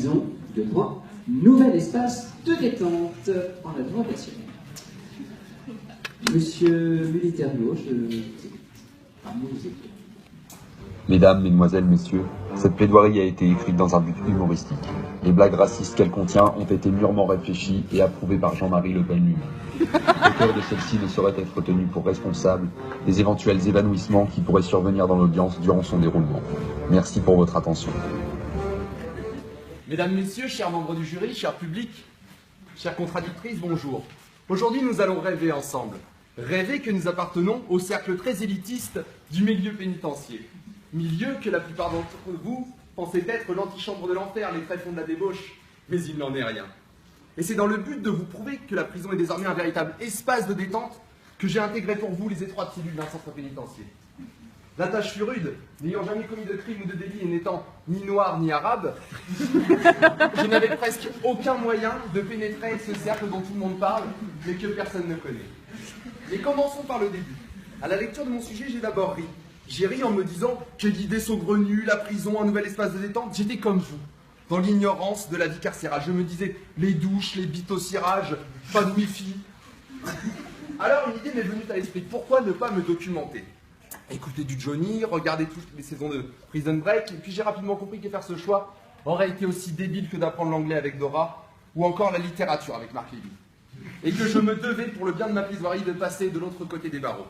prison de droit, nouvel espace de détente. En attendant, passionnel. Monsieur Militario, Mesdames, Mesdemoiselles, Messieurs, cette plaidoirie a été écrite dans un but humoristique. Les blagues racistes qu'elle contient ont été mûrement réfléchies et approuvées par Jean-Marie Le Pen lui-même. L'auteur de celle-ci ne saurait être tenu pour responsable des éventuels évanouissements qui pourraient survenir dans l'audience durant son déroulement. Merci pour votre attention. Mesdames, Messieurs, chers membres du jury, cher public, chères contradictrices, bonjour. Aujourd'hui, nous allons rêver ensemble. Rêver que nous appartenons au cercle très élitiste du milieu pénitentiaire. Milieu que la plupart d'entre vous pensez être l'antichambre de l'enfer, les tréfonds de la débauche, mais il n'en est rien. Et c'est dans le but de vous prouver que la prison est désormais un véritable espace de détente que j'ai intégré pour vous les étroites cellules d'un centre pénitentiaire. La tâche fut rude, n'ayant jamais commis de crime ou de délit et n'étant ni noir ni arabe, je n'avais presque aucun moyen de pénétrer ce cercle dont tout le monde parle, mais que personne ne connaît. Et commençons par le début. À la lecture de mon sujet, j'ai d'abord ri. J'ai ri en me disant que l'idée saugrenue, la prison, un nouvel espace de détente, j'étais comme vous, dans l'ignorance de la vie carcérale. Je me disais, les douches, les bites au cirage, pas de wifi. Alors une idée m'est venue à l'esprit, pourquoi ne pas me documenter? Écouter du Johnny, regarder toutes les saisons de Prison Break, et puis j'ai rapidement compris que faire ce choix aurait été aussi débile que d'apprendre l'anglais avec Dora, ou encore la littérature avec Marc Lévy. Et que je me devais, pour le bien de ma plaidoirie, de passer de l'autre côté des barreaux.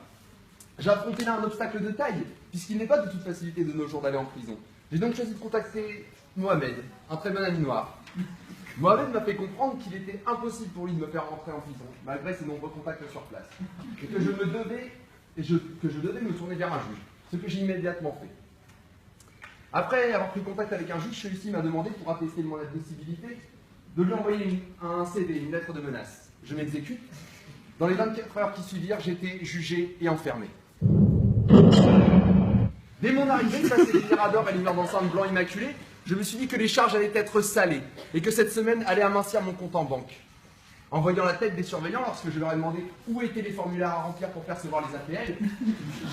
J'ai affronté là un obstacle de taille, puisqu'il n'est pas de toute facilité de nos jours d'aller en prison. J'ai donc choisi de contacter Mohamed, un très bon ami noir. Mohamed m'a fait comprendre qu'il était impossible pour lui de me faire rentrer en prison, malgré ses nombreux contacts sur place, et que je devais me tourner vers un juge, ce que j'ai immédiatement fait. Après avoir pris contact avec un juge, celui-ci m'a demandé, pour attester de mon admissibilité, de lui envoyer un CV, une lettre de menace. Je m'exécute. Dans les 24 heures qui suivirent, j'étais jugé et enfermé. Dès mon arrivée, face à les miradors et les murs d'enceinte blancs immaculés, je me suis dit que les charges allaient être salées et que cette semaine allait amincir mon compte en banque. En voyant la tête des surveillants, lorsque je leur ai demandé où étaient les formulaires à remplir pour percevoir les APL,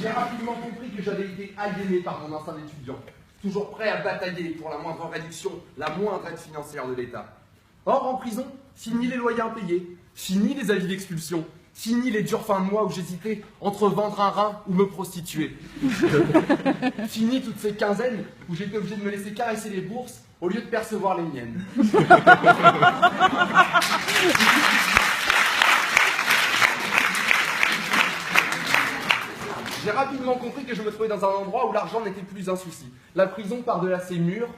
j'ai rapidement compris que j'avais été aliéné par mon instinct d'étudiant, toujours prêt à batailler pour la moindre réduction, la moindre aide financière de l'État. Or, en prison, fini les loyers impayés, fini les avis d'expulsion, fini les dures fins de mois où j'hésitais entre vendre un rein ou me prostituer. Fini toutes ces quinzaines où j'étais obligé de me laisser caresser les bourses au lieu de percevoir les miennes. J'ai rapidement compris que je me trouvais dans un endroit où l'argent n'était plus un souci. La prison, par-delà ses murs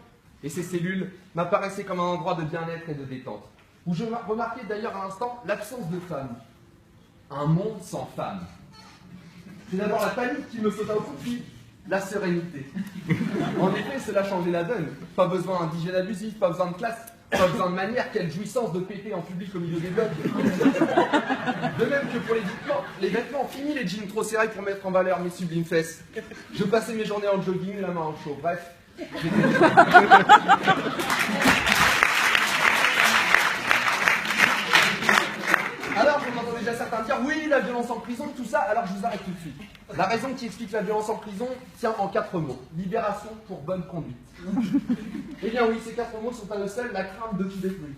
et ses cellules, m'apparaissait comme un endroit de bien-être et de détente, où je remarquais d'ailleurs à l'instant l'absence de femmes. Un monde sans femmes. C'est d'abord la panique qui me sauta au cou, puis la sérénité. En effet, cela changeait la donne. Pas besoin d'hygiène abusif, pas besoin de classe, pas besoin de manière, quelle jouissance de péter en public au milieu des blocs. De même que pour les vêtements, fini les jeans trop serrés pour mettre en valeur mes sublimes fesses. Je passais mes journées en jogging, la main en chaud. Bref, alors, vous m'entendez déjà certains dire, oui, la violence en prison, tout ça, alors je vous arrête tout de suite. La raison qui explique la violence en prison tient en 4 mots. Libération pour bonne conduite. Eh bien oui, ces 4 mots sont pas le seul, la crainte de tout détruire.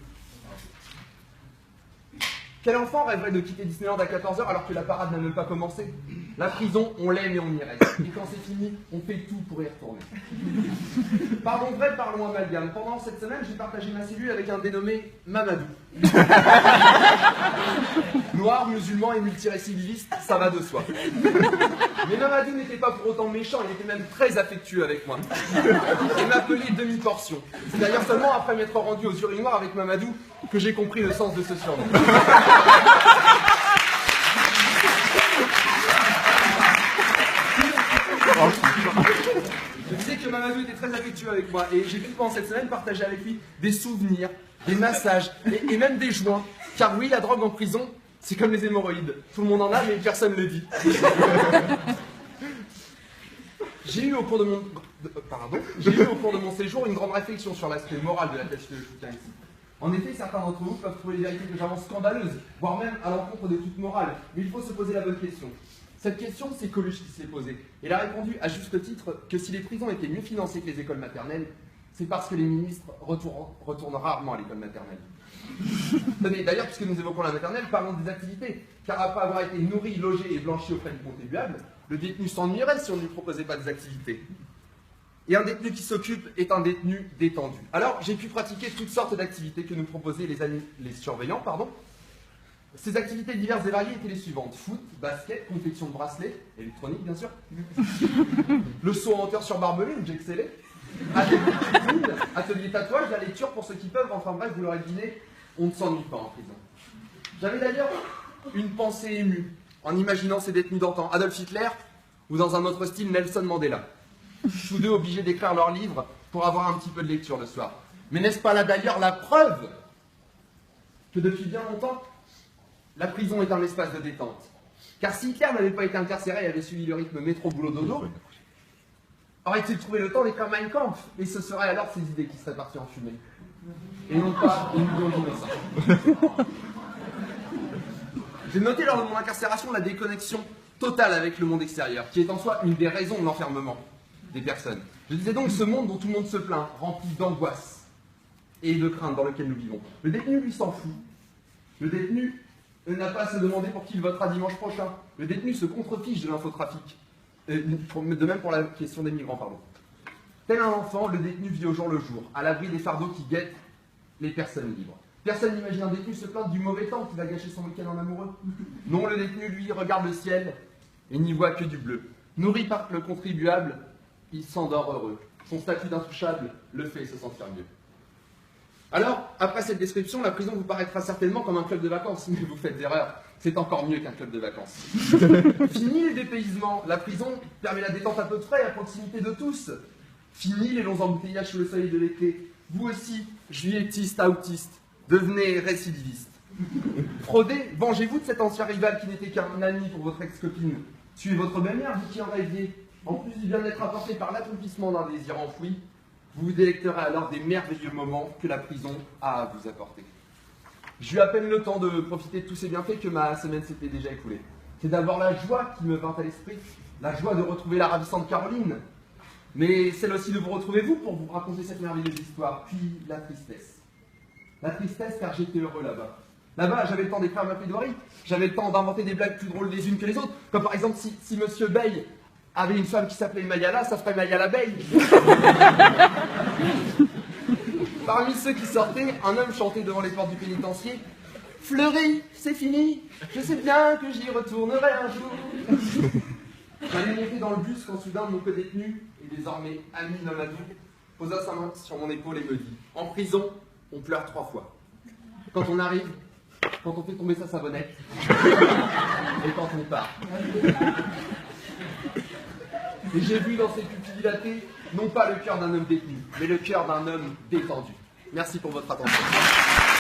Quel enfant rêverait de quitter Disneyland à 14h alors que la parade n'a même pas commencé? La prison, on l'aime et on y reste. Et quand c'est fini, on fait tout pour y retourner. Parlons vrai, parlons amalgame. Pendant cette semaine, j'ai partagé ma cellule avec un dénommé Mamadou. Noir, musulman et multirécidiviste, ça va de soi. Mais Mamadou n'était pas pour autant méchant, il était même très affectueux avec moi. Il m'appelait demi-portion. C'est d'ailleurs seulement après m'être rendu aux urinoirs avec Mamadou que j'ai compris le sens de ce surnom. Je disais que Mamadou était très affectueux avec moi et j'ai pu pendant cette semaine partager avec lui des souvenirs, des massages et même des joints. Car oui, la drogue en prison, c'est comme les hémorroïdes. Tout le monde en a, mais personne ne le dit. J'ai eu au cours de mon séjour une grande réflexion sur l'aspect moral de la tâche que je soutiens ici. En effet, certains d'entre vous peuvent trouver les vérités que j'avance scandaleuses, voire même à l'encontre de toute morale. Mais il faut se poser la bonne question. Cette question, c'est Coluche qui se l'est posée. Il a répondu à juste titre que si les prisons étaient mieux financées que les écoles maternelles, c'est parce que les ministres retournent rarement à l'école maternelle. Tenez, d'ailleurs, puisque nous évoquons la maternelle, parlons des activités. Car après avoir été nourri, logé et blanchi auprès du contribuable, le détenu s'ennuierait si on ne lui proposait pas des activités. Et un détenu qui s'occupe est un détenu détendu. Alors, j'ai pu pratiquer toutes sortes d'activités que nous proposaient les surveillants. Ces activités diverses et variées étaient les suivantes. Foot, basket, confection de bracelets, électronique bien sûr, le saut en hauteur sur barbelé où j'excellais, atelier tatouage, la lecture pour ceux qui peuvent, enfin bref, vous l'aurez deviné, on ne s'ennuie pas en prison. J'avais d'ailleurs une pensée émue en imaginant ces détenus d'antan, Adolf Hitler ou dans un autre style Nelson Mandela. Tous deux obligés d'écrire leurs livres pour avoir un petit peu de lecture le soir. Mais n'est-ce pas là d'ailleurs la preuve que depuis bien longtemps, la prison est un espace de détente? Car si Hitler n'avait pas été incarcéré et avait suivi le rythme métro-boulot-dodo, aurait-il trouvé le temps d'écrire Mein Kampf? Et ce seraient alors ses idées qui seraient parties en fumée. Et non pas une million d'innocents. J'ai noté lors de mon incarcération la déconnexion totale avec le monde extérieur, qui est en soi une des raisons de l'enfermement des personnes. Je disais donc ce monde dont tout le monde se plaint, rempli d'angoisse et de crainte dans lequel nous vivons. Le détenu, lui, s'en fout. Le détenu n'a pas à se demander pour qui il votera dimanche prochain. Le détenu se contrefiche de l'infotrafic. De même pour la question des migrants, pardon. Tel un enfant, le détenu vit au jour le jour, à l'abri des fardeaux qui guettent les personnes libres. Personne n'imagine un détenu se plaindre du mauvais temps qui va gâcher son week-end en amoureux. Non, le détenu, lui, regarde le ciel et n'y voit que du bleu. Nourri par le contribuable, il s'endort heureux. Son statut d'intouchable le fait se sentir mieux. Alors, après cette description, la prison vous paraîtra certainement comme un club de vacances, mais vous faites erreur. C'est encore mieux qu'un club de vacances. Fini les dépaysements. La prison permet la détente à peu de frais, à proximité de tous. Fini les longs embouteillages sous le soleil de l'été. Vous aussi, juilletistes, autistes, devenez récidivistes. Fraudez, vengez-vous de cet ancien rival qui n'était qu'un ami pour votre ex-copine. Tuez votre belle-mère, vous qui en rêviez. En plus du bien-être apporté par l'accomplissement d'un désir enfoui, vous vous délecterez alors des merveilleux moments que la prison a à vous apporter. J'ai eu à peine le temps de profiter de tous ces bienfaits que ma semaine s'était déjà écoulée. C'est d'abord la joie qui me vint à l'esprit, la joie de retrouver la ravissante Caroline, mais celle aussi de vous retrouver vous pour vous raconter cette merveilleuse histoire, puis la tristesse. La tristesse car j'étais heureux là-bas. Là-bas, j'avais le temps d'écrire ma plaidoirie, j'avais le temps d'inventer des blagues plus drôles les unes que les autres, comme par exemple si Monsieur Bay avait une femme qui s'appelait Mayala, ça ferait Mayala Bay. Parmi ceux qui sortaient, un homme chantait devant les portes du pénitencier « Fleury, c'est fini, je sais bien que j'y retournerai un jour. » J'allais monter dans le bus quand soudain mon co-détenu, et désormais ami Namadou, posa sa main sur mon épaule et me dit « En prison, on pleure 3 fois. Quand on arrive, quand on fait tomber sa savonnette, et quand on part. » Et j'ai vu dans ses pupilles dilatées, non pas le cœur d'un homme détenu, mais le cœur d'un homme détendu. Merci pour votre attention.